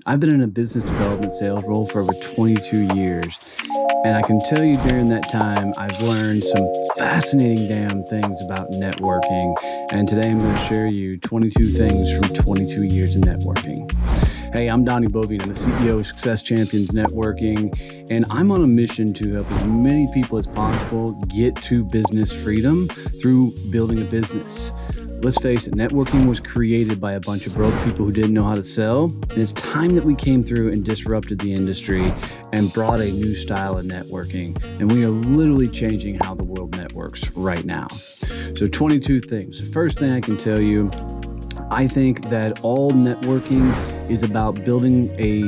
I've been in a business development sales role for over 22 years. And I can tell you during that time, I've learned some fascinating damn things about networking. And today I'm going to share you 22 things from 22 years of networking. Hey, I'm Donnie Boivin. I'm the CEO of Success Champions Networking, and I'm on a mission to help as many people as possible get to business freedom through building a business. Let's face it, networking was created by a bunch of broke people who didn't know how to sell, and it's time that we came through and disrupted the industry and brought a new style of networking, and we are literally changing how the world networks right now. So 22 things. The first thing I can tell you, I think that all networking is about building a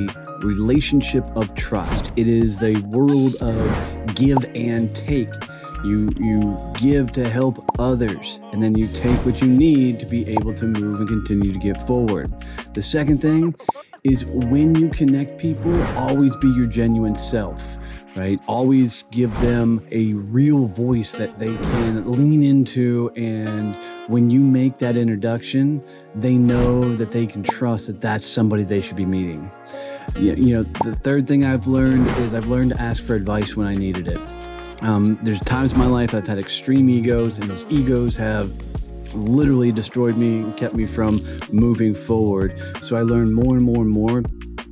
relationship of trust. It is the world of give and take. You give to help others, and then you take what you need to be able to move and continue to get forward. The second thing is when you connect people, always be your genuine self, right? Always give them a real voice that they can lean into, and when you make that introduction, they know that they can trust that that's somebody they should be meeting. You know, the third thing I've learned is I've learned to ask for advice when I needed it. There's times in my life I've had extreme egos, and those egos have literally destroyed me and kept me from moving forward. So I learned more and more and more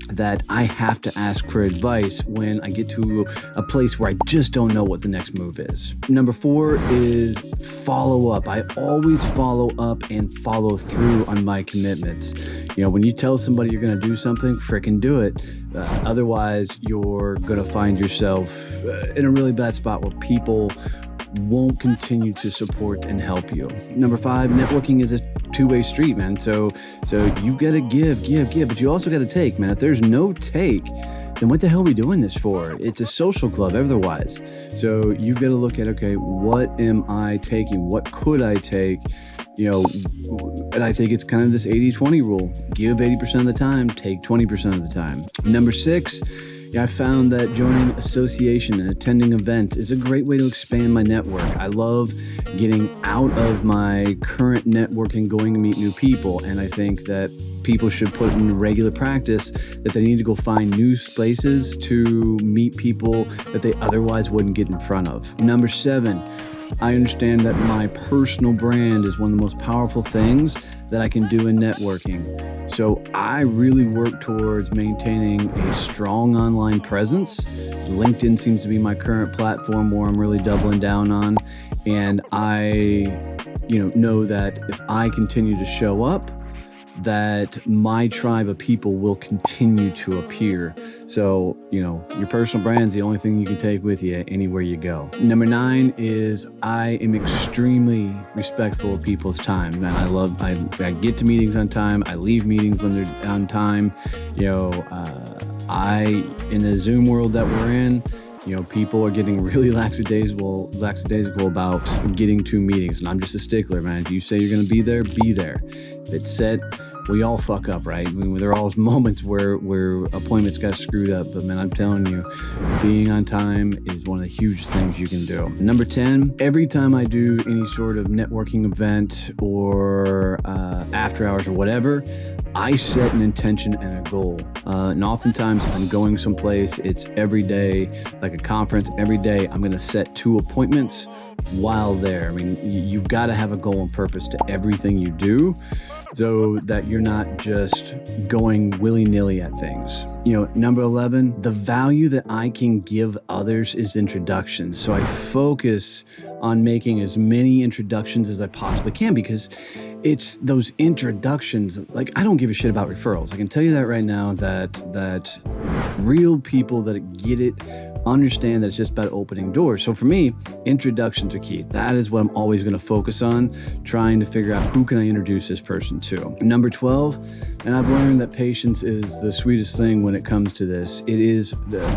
that I have to ask for advice when I get to a place where I just don't know what the next move is. Number 4 is follow up. I always follow up and follow through on my commitments. You know, when you tell somebody you're going to do something, frickin' do it. Otherwise, you're going to find yourself in a really bad spot where people won't continue to support and help you. Number 5, networking is a two-way street, man. So you got to give, but you also got to take, man. If there's no take, then what the hell are we doing this for? It's a social club otherwise. So you've got to look at, okay, what am I taking? What could I take? You know, and I think it's kind of this 80-20 rule. Give 80% of the time, take 20% of the time. Number 6, I found that joining association and attending events is a great way to expand my network. I love getting out of my current network and going to meet new people. And I think that people should put in regular practice that they need to go find new places to meet people that they otherwise wouldn't get in front of. Number 7, I understand that my personal brand is one of the most powerful things that I can do in networking. So I really work towards maintaining a strong online presence. LinkedIn seems to be my current platform where I'm really doubling down on. And I, know that if I continue to show up, that my tribe of people will continue to appear. So, your personal brand is the only thing you can take with you anywhere you go. Number 9 is I am extremely respectful of people's time. And I get to meetings on time. I leave meetings when they're on time. In the Zoom world that we're in, people are getting really lackadaisical about getting to meetings. And I'm just a stickler, man. If you say you're going to be there, be there. If it's set, we all fuck up, right? I mean, there are always moments where appointments got screwed up. But man, I'm telling you, being on time is one of the hugest things you can do. Number 10, every time I do any sort of networking event or after hours or whatever, I set an intention and a goal. And oftentimes if I'm going someplace, it's every day, like a conference, every day I'm going to set 2 appointments while there. I mean, you've got to have a goal and purpose to everything you do so that you're not just going willy-nilly at things. Number 11, the value that I can give others is introductions. So I focus on making as many introductions as I possibly can because it's those introductions. Like, I don't give a shit about referrals. I can tell you that right now, that real people that get it understand that it's just about opening doors. So for me, introductions are key. That is what I'm always going to focus on, trying to figure out who can I introduce this person to. Number 12, and I've learned that patience is the sweetest thing when it comes to this. It is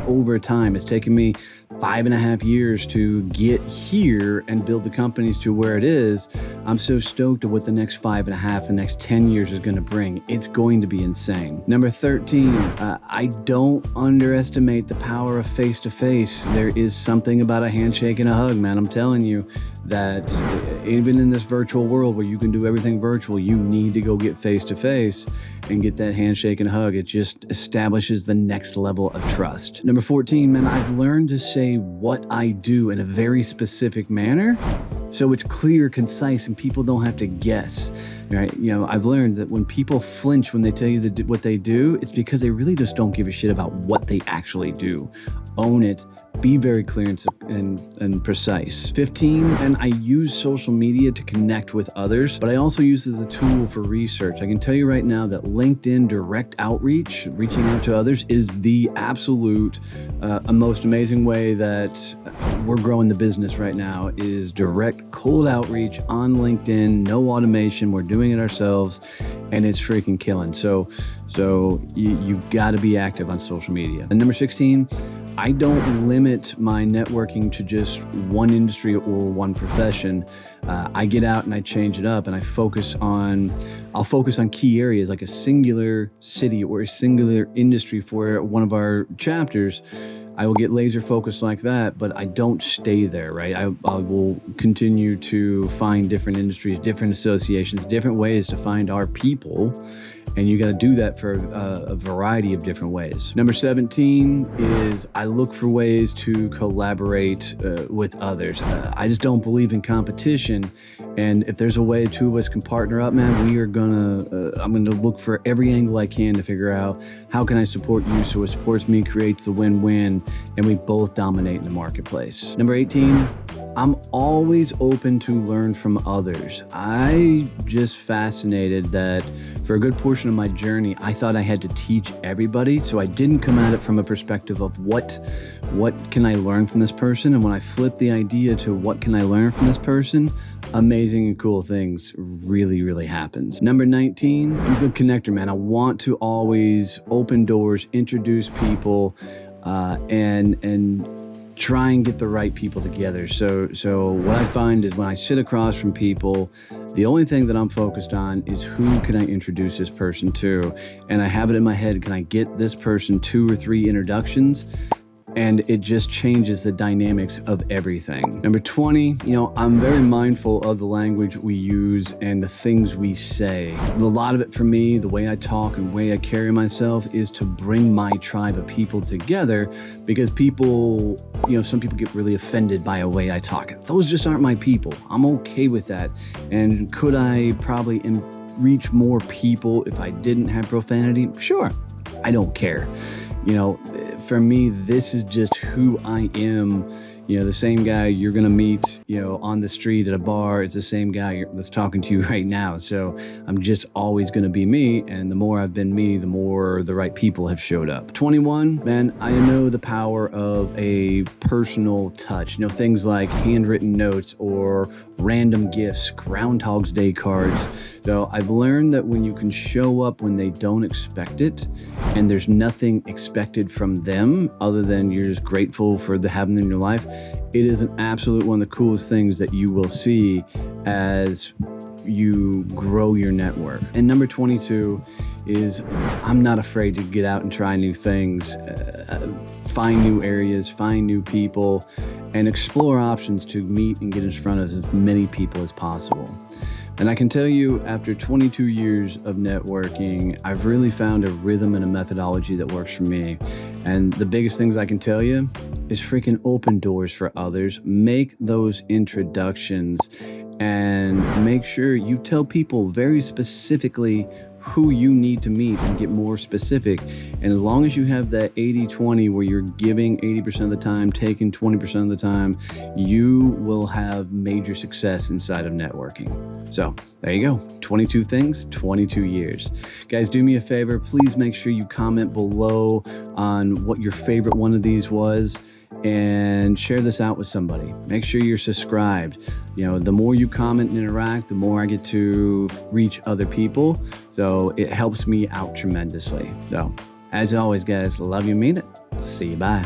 over time. It's taken me 5.5 years to get here and build the companies to where it is. I'm so stoked at what the next 5.5, the next 10 years is going to bring. It's going to be insane. Number 13, I don't underestimate the power of face-to-face. There is something about a handshake and a hug, man. I'm telling you that even in this virtual world where you can do everything virtual, you need to go get face-to-face. and get that handshake and hug. It just establishes the next level of trust. Number 14, man, I've learned to say what I do in a very specific manner, so it's clear, concise, and people don't have to guess, right? I've learned that when people flinch when they tell you what they do, it's because they really just don't give a shit about what they actually do. Own it. Be very clear and precise. 15, and I use social media to connect with others, but I also use it as a tool for research. I can tell you right now that LinkedIn direct outreach, reaching out to others, is the absolute most amazing way that we're growing the business right now, is direct cold outreach on LinkedIn, no automation. We're doing it ourselves, and it's freaking killing. So you've got to be active on social media. And number 16, I don't limit my networking to just one industry or one profession. I get out and I change it up, and I'll focus on key areas, like a singular city or a singular industry for one of our chapters. I will get laser focused like that, but I don't stay there, right? I will continue to find different industries, different associations, different ways to find our people. And you got to do that for a variety of different ways. Number 17 is I look for ways to collaborate with others. I just don't believe in competition. And if there's a way two of us can partner up, man, I'm going to look for every angle I can to figure out how can I support you so it supports me, creates the win-win, and we both dominate in the marketplace. Number 18, I'm always open to learn from others. I just fascinated that for a good portion of my journey, I thought I had to teach everybody. So I didn't come at it from a perspective of what can I learn from this person? And when I flipped the idea to what can I learn from this person, amazing and cool things really, really happens. Number 19, I'm the connector, man. I want to always open doors, introduce people, and try and get the right people together. So what I find is when I sit across from people, the only thing that I'm focused on is who can I introduce this person to? And I have it in my head, can I get this person 2 or 3 introductions? And it just changes the dynamics of everything. Number 20, I'm very mindful of the language we use and the things we say. A lot of it for me, the way I talk and the way I carry myself, is to bring my tribe of people together, because people, some people get really offended by a way I talk. Those just aren't my people. I'm okay with that. And could I probably reach more people if I didn't have profanity? Sure, I don't care. For me, this is just who I am. The same guy you're going to meet, on the street at a bar, it's the same guy that's talking to you right now. So I'm just always going to be me. And the more I've been me, the more the right people have showed up. 21, man, I know the power of a personal touch. Things like handwritten notes or random gifts, Groundhog's Day cards. So I've learned that when you can show up when they don't expect it, and there's nothing expected from them other than you're just grateful for having them in your life, it is an absolute one of the coolest things that you will see as you grow your network. And number 22 is I'm not afraid to get out and try new things, find new areas, find new people, and explore options to meet and get in front of as many people as possible. And I can tell you, after 22 years of networking, I've really found a rhythm and a methodology that works for me. And the biggest things I can tell you is freaking open doors for others. Make those introductions and make sure you tell people very specifically who you need to meet and get more specific. And as long as you have that 80-20 where you're giving 80% of the time, taking 20% of the time, you will have major success inside of networking. So there you go. 22 things, 22 years. Guys, do me a favor. Please make sure you comment below on what your favorite one of these was, and share this out with somebody. Make sure you're subscribed. The more you comment and interact, the more I get to reach other people. So it helps me out tremendously. So as always, guys, love you, mean it. See you, bye.